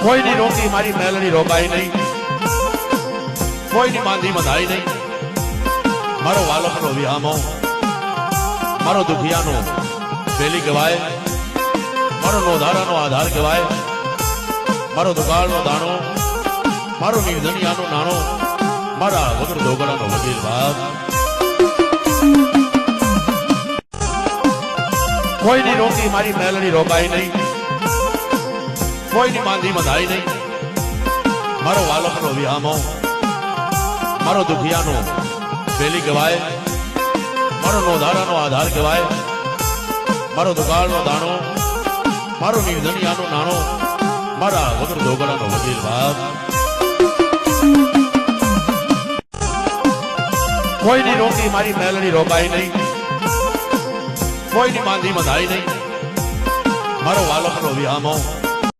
કોઈની રોકી મારી મેલડી રોકાઈ નહીં, કોઈની માંદી બંધાઈ નહીં. મારો વાલકનો વિહામો, મારો દુખિયાનો બેલી કહેવાય, મારો નોધારાનો આધાર કહેવાય, મારો દુકાળનો દાણો, મારો નિર્ધનિયાનો નાણો, મારા વગર દોગડાનો વડીલ બાપ. કોઈની રોકી મારી મેલડી રોકાઈ નહીં, કોઈની માંદી બંધાઈ નહીં. મારો વાલકનો વિહામો, મારો દુખિયાનો બેલી કહેવાય, મારો નોધારાનો આધાર કહેવાય, મારો દુકાળનો દાણો, મારો નિર્ધનિયાનો નાણો, મારા વગર દોગડાનો વડીલ બાપ. કોઈની રોકી મારી મેલડી રોકાઈ નહીં, કોઈની માંદી બંધાઈ નહીં. મારો વાલકનો વિહામો,